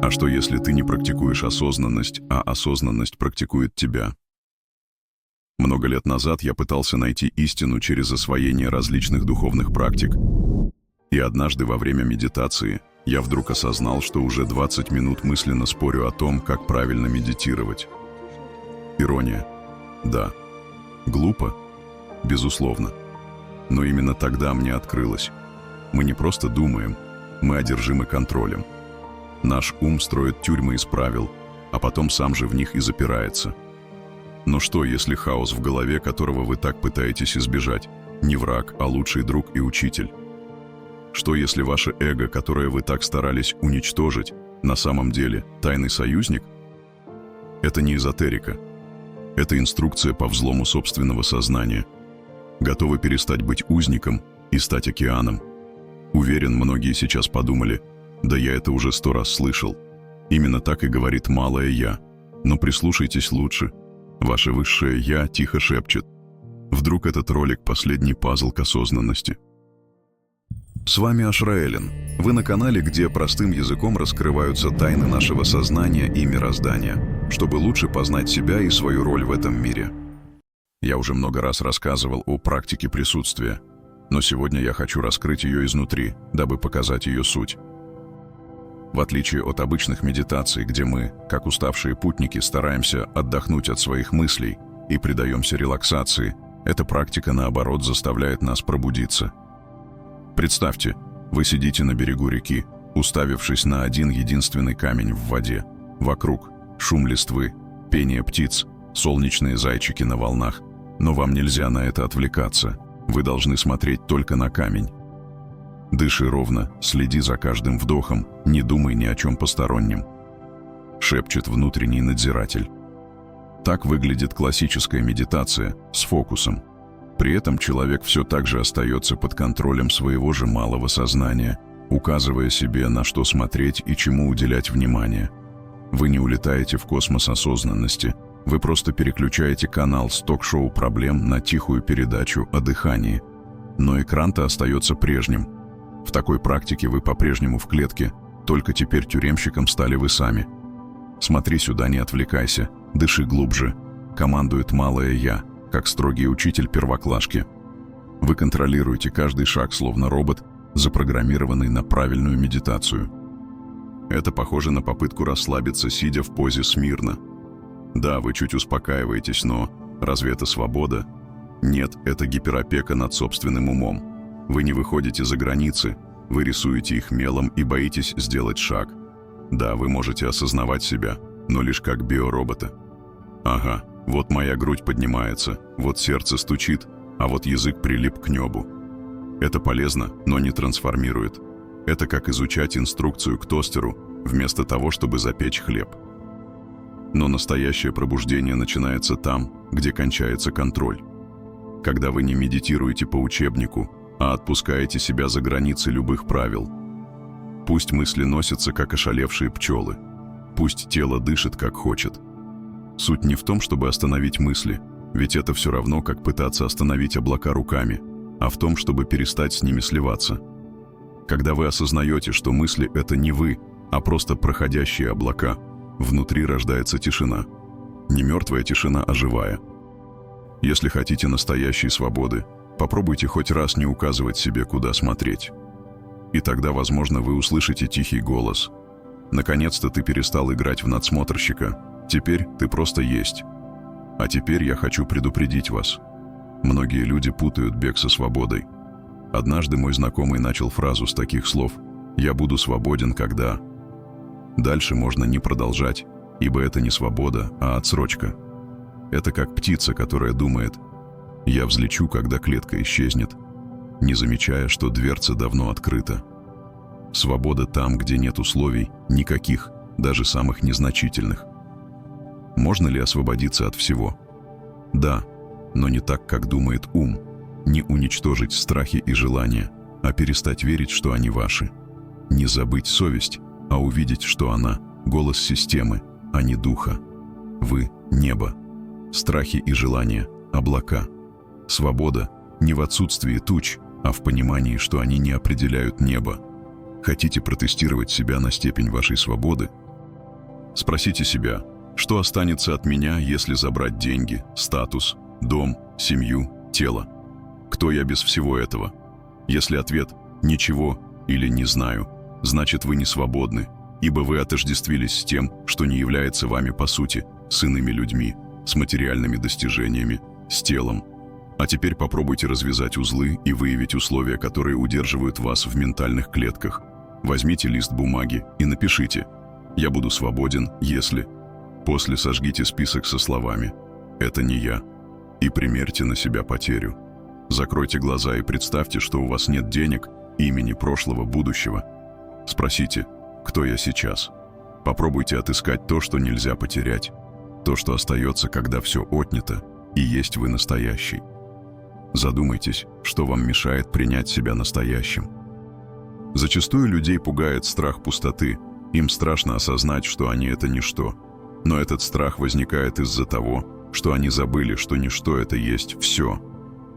А что, если ты не практикуешь осознанность, а осознанность практикует тебя? Много лет назад я пытался найти истину через освоение различных духовных практик. И однажды во время медитации я вдруг осознал, что уже 20 минут мысленно спорю о том, как правильно медитировать. Ирония. Да. Глупо? Безусловно. Но именно тогда мне открылось. Мы не просто думаем, мы одержимы контролем. Наш ум строит тюрьмы из правил, а потом сам же в них и запирается. Но что, если хаос в голове, которого вы так пытаетесь избежать, не враг, а лучший друг и учитель? Что, если ваше эго, которое вы так старались уничтожить, на самом деле тайный союзник? Это не эзотерика. Это инструкция по взлому собственного сознания. Готовы перестать быть узником и стать океаном? Уверен, многие сейчас подумали: да я это уже 100 раз слышал. Именно так и говорит малое «я». Но прислушайтесь лучше. Ваше высшее «я» тихо шепчет. Вдруг этот ролик — последний пазл к осознанности. С вами Ашраэлин. Вы на канале, где простым языком раскрываются тайны нашего сознания и мироздания, чтобы лучше познать себя и свою роль в этом мире. Я уже много раз рассказывал о практике присутствия, но сегодня я хочу раскрыть ее изнутри, дабы показать ее суть. В отличие от обычных медитаций, где мы, как уставшие путники, стараемся отдохнуть от своих мыслей и предаемся релаксации, эта практика, наоборот, заставляет нас пробудиться. Представьте, вы сидите на берегу реки, уставившись на один единственный камень в воде. Вокруг шум листвы, пение птиц, солнечные зайчики на волнах. Но вам нельзя на это отвлекаться. Вы должны смотреть только на камень. Дыши ровно, следи за каждым вдохом, не думай ни о чем постороннем. Шепчет внутренний надзиратель. Так выглядит классическая медитация с фокусом. При этом человек все так же остается под контролем своего же малого сознания, указывая себе, на что смотреть и чему уделять внимание. Вы не улетаете в космос осознанности, вы просто переключаете канал с ток-шоу проблем на тихую передачу о дыхании. Но экран-то остается прежним. В такой практике вы по-прежнему в клетке, только теперь тюремщиком стали вы сами. Смотри сюда, не отвлекайся, дыши глубже, командует малое «я», как строгий учитель первоклашки. Вы контролируете каждый шаг, словно робот, запрограммированный на правильную медитацию. Это похоже на попытку расслабиться, сидя в позе смирно. Да, вы чуть успокаиваетесь, но разве это свобода? Нет, это гиперопека над собственным умом. Вы не выходите за границы, вы рисуете их мелом и боитесь сделать шаг. Да, вы можете осознавать себя, но лишь как биоробота. Ага, вот моя грудь поднимается, вот сердце стучит, а вот язык прилип к небу. Это полезно, но не трансформирует. Это как изучать инструкцию к тостеру, вместо того, чтобы запечь хлеб. Но настоящее пробуждение начинается там, где кончается контроль. Когда вы не медитируете по учебнику, а отпускаете себя за границы любых правил. Пусть мысли носятся, как ошалевшие пчелы. Пусть тело дышит, как хочет. Суть не в том, чтобы остановить мысли, ведь это все равно, как пытаться остановить облака руками, а в том, чтобы перестать с ними сливаться. Когда вы осознаете, что мысли — это не вы, а просто проходящие облака, внутри рождается тишина. Не мертвая тишина, а живая. Если хотите настоящей свободы, попробуйте хоть раз не указывать себе, куда смотреть. И тогда, возможно, вы услышите тихий голос. Наконец-то ты перестал играть в надсмотрщика. Теперь ты просто есть. А теперь я хочу предупредить вас. Многие люди путают бег со свободой. Однажды мой знакомый начал фразу с таких слов: «Я буду свободен, когда…» Дальше можно не продолжать, ибо это не свобода, а отсрочка. Это как птица, которая думает: «Я взлечу, когда клетка исчезнет», не замечая, что дверца давно открыта. Свобода там, где нет условий, никаких, даже самых незначительных. Можно ли освободиться от всего? Да, но не так, как думает ум. Не уничтожить страхи и желания, а перестать верить, что они ваши. Не забыть совесть, а увидеть, что она — голос системы, а не духа. Вы — небо. Страхи и желания — облака. Свобода не в отсутствии туч, а в понимании, что они не определяют небо. Хотите протестировать себя на степень вашей свободы? Спросите себя, что останется от меня, если забрать деньги, статус, дом, семью, тело? Кто я без всего этого? Если ответ «ничего» или «не знаю», значит вы не свободны, ибо вы отождествились с тем, что не является вами по сути, с иными людьми, с материальными достижениями, с телом. А теперь попробуйте развязать узлы и выявить условия, которые удерживают вас в ментальных клетках. Возьмите лист бумаги и напишите «Я буду свободен, если…». После сожгите список со словами «Это не я» и примерьте на себя потерю. Закройте глаза и представьте, что у вас нет денег, имени, прошлого, будущего. Спросите «Кто я сейчас?». Попробуйте отыскать то, что нельзя потерять, то, что остается, когда все отнято, и есть вы настоящий. Задумайтесь, что вам мешает принять себя настоящим. Зачастую людей пугает страх пустоты, им страшно осознать, что они — это ничто. Но этот страх возникает из-за того, что они забыли, что ничто — это есть все.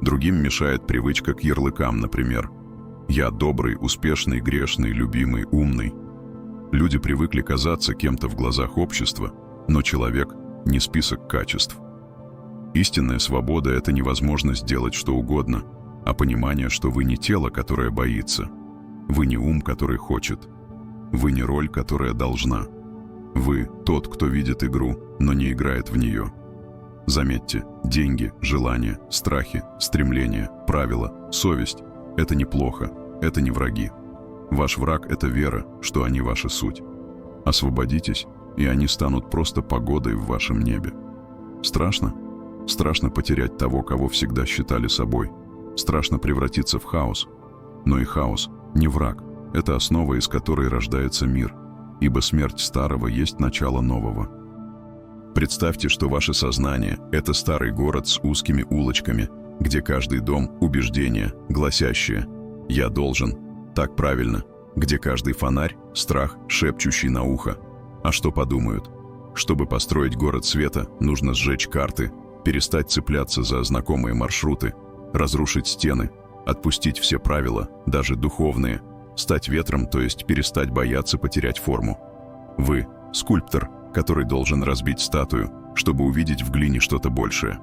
Другим мешает привычка к ярлыкам, например. «Я добрый, успешный, грешный, любимый, умный». Люди привыкли казаться кем-то в глазах общества, но человек — не список качеств. Истинная свобода — это не возможность делать что угодно, а понимание, что вы не тело, которое боится. Вы не ум, который хочет. Вы не роль, которая должна. Вы тот, кто видит игру, но не играет в нее. Заметьте, деньги, желания, страхи, стремления, правила, совесть — это неплохо, это не враги. Ваш враг — это вера, что они ваша суть. Освободитесь, и они станут просто погодой в вашем небе. Страшно? Страшно потерять того, кого всегда считали собой. Страшно превратиться в хаос. Но и хаос не враг, это основа, из которой рождается мир, ибо смерть старого есть начало нового. Представьте, что ваше сознание — это старый город с узкими улочками, где каждый дом — убеждение, гласящее «я должен», так правильно, где каждый фонарь — страх, шепчущий на ухо. А что подумают? Чтобы построить город света, нужно сжечь карты, перестать цепляться за знакомые маршруты, разрушить стены, отпустить все правила, даже духовные, стать ветром, то есть перестать бояться потерять форму. Вы — скульптор, который должен разбить статую, чтобы увидеть в глине что-то большее.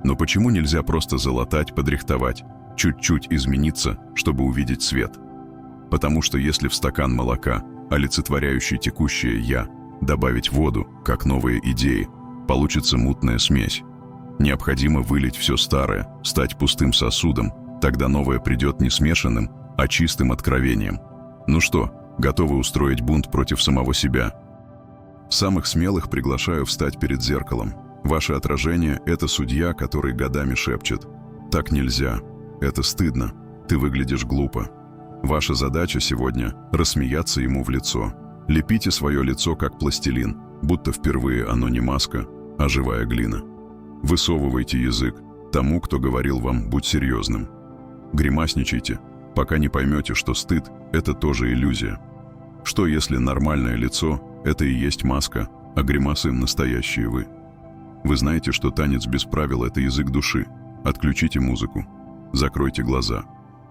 Но почему нельзя просто залатать, подрихтовать, чуть-чуть измениться, чтобы увидеть свет? Потому что если в стакан молока, олицетворяющий текущее «я», добавить воду, как новые идеи, получится мутная смесь. Необходимо вылить все старое, стать пустым сосудом, тогда новое придет не смешанным, а чистым откровением. Ну что, готовы устроить бунт против самого себя? Самых смелых приглашаю встать перед зеркалом. Ваше отражение — это судья, который годами шепчет: «Так нельзя, это стыдно, ты выглядишь глупо». Ваша задача сегодня — рассмеяться ему в лицо. Лепите свое лицо как пластилин, будто впервые оно не маска, а живая глина. Высовывайте язык тому, кто говорил вам «будь серьезным». Гримасничайте, пока не поймете, что стыд — это тоже иллюзия. Что если нормальное лицо — это и есть маска, а гримасы — настоящие вы? Вы знаете, что танец без правил — это язык души. Отключите музыку. Закройте глаза.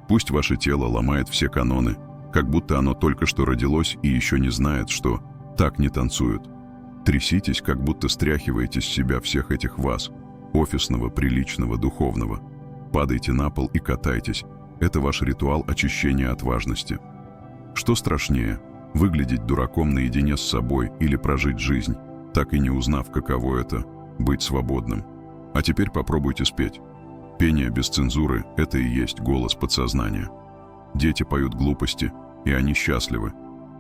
Пусть ваше тело ломает все каноны, как будто оно только что родилось и еще не знает, что так не танцуют. Тряситесь, как будто стряхиваете с себя всех этих вас, офисного, приличного, духовного. Падайте на пол и катайтесь. Это ваш ритуал очищения от важности. Что страшнее, выглядеть дураком наедине с собой или прожить жизнь, так и не узнав, каково это — быть свободным? А теперь попробуйте спеть. Пение без цензуры — это и есть голос подсознания. Дети поют глупости, и они счастливы.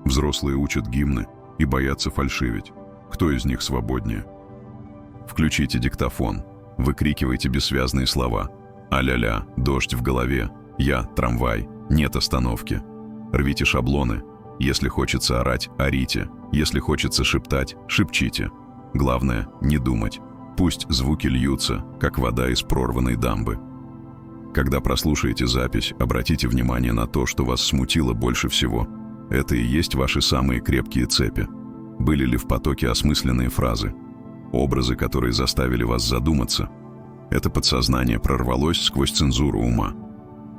Взрослые учат гимны и боятся фальшивить. Кто из них свободнее? Включите диктофон. Выкрикивайте бессвязные слова. А-ля-ля, дождь в голове, я, трамвай, нет остановки. Рвите шаблоны. Если хочется орать, орите. Если хочется шептать, шепчите. Главное — не думать. Пусть звуки льются, как вода из прорванной дамбы. Когда прослушаете запись, обратите внимание на то, что вас смутило больше всего. Это и есть ваши самые крепкие цепи. Были ли в потоке осмысленные фразы? Образы, которые заставили вас задуматься? Это подсознание прорвалось сквозь цензуру ума.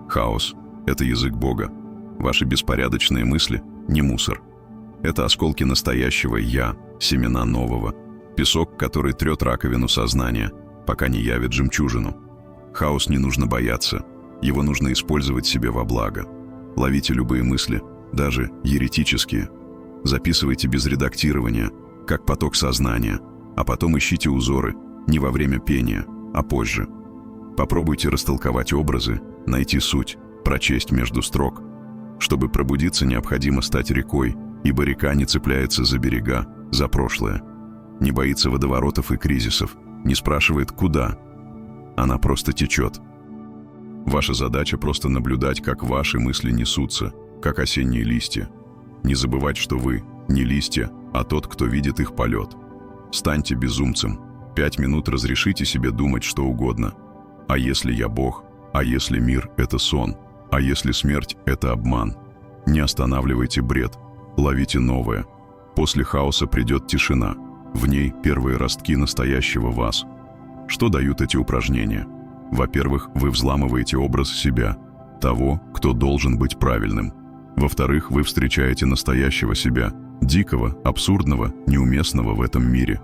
Хаос — это язык Бога. Ваши беспорядочные мысли — не мусор. Это осколки настоящего «я», семена нового, песок, который трет раковину сознания, пока не явит жемчужину. Хаос не нужно бояться, его нужно использовать себе во благо. Ловите любые мысли, даже еретические. Записывайте без редактирования, как поток сознания, а потом ищите узоры не во время пения, а позже. Попробуйте растолковать образы, найти суть, прочесть между строк. Чтобы пробудиться, необходимо стать рекой, ибо река не цепляется за берега, за прошлое. Не боится водоворотов и кризисов, не спрашивает «куда?». Она просто течет. Ваша задача просто наблюдать, как ваши мысли несутся, как осенние листья. Не забывать, что вы не листья, а тот, кто видит их полет. Станьте безумцем. 5 минут разрешите себе думать что угодно. А если я Бог? А если мир — это сон? А если смерть — это обман? Не останавливайте бред. Ловите новое. После хаоса придет тишина. В ней первые ростки настоящего вас. Что дают эти упражнения? Во-первых, вы взламываете образ себя, того, кто должен быть правильным. Во-вторых, вы встречаете настоящего себя, дикого, абсурдного, неуместного в этом мире.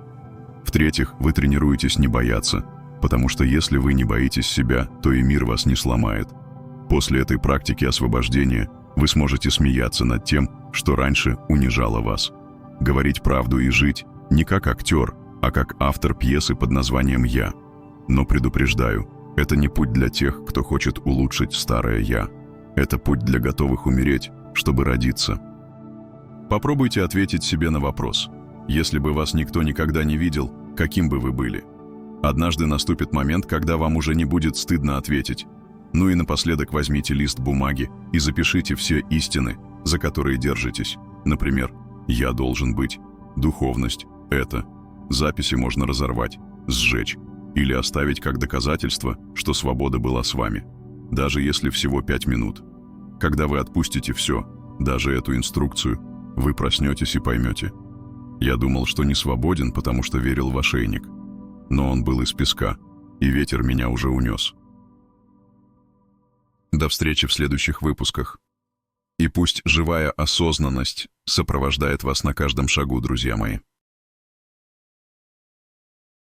В-третьих, вы тренируетесь не бояться, потому что если вы не боитесь себя, то и мир вас не сломает. После этой практики освобождения вы сможете смеяться над тем, что раньше унижало вас. Говорить правду и жить не как актер, а как автор пьесы под названием «Я». Но предупреждаю, это не путь для тех, кто хочет улучшить старое «Я». Это путь для готовых умереть, чтобы родиться. Попробуйте ответить себе на вопрос. Если бы вас никто никогда не видел, каким бы вы были? Однажды наступит момент, когда вам уже не будет стыдно ответить. Ну и напоследок возьмите лист бумаги и запишите все истины, за которые держитесь. Например, «Я должен быть», «Духовность» — это. Записи можно разорвать, сжечь или оставить как доказательство, что свобода была с вами. Даже если всего 5 минут. Когда вы отпустите все, даже эту инструкцию, вы проснетесь и поймете. Я думал, что не свободен, потому что верил в ошейник. Но он был из песка, и ветер меня уже унес. До встречи в следующих выпусках. И пусть живая осознанность сопровождает вас на каждом шагу, друзья мои.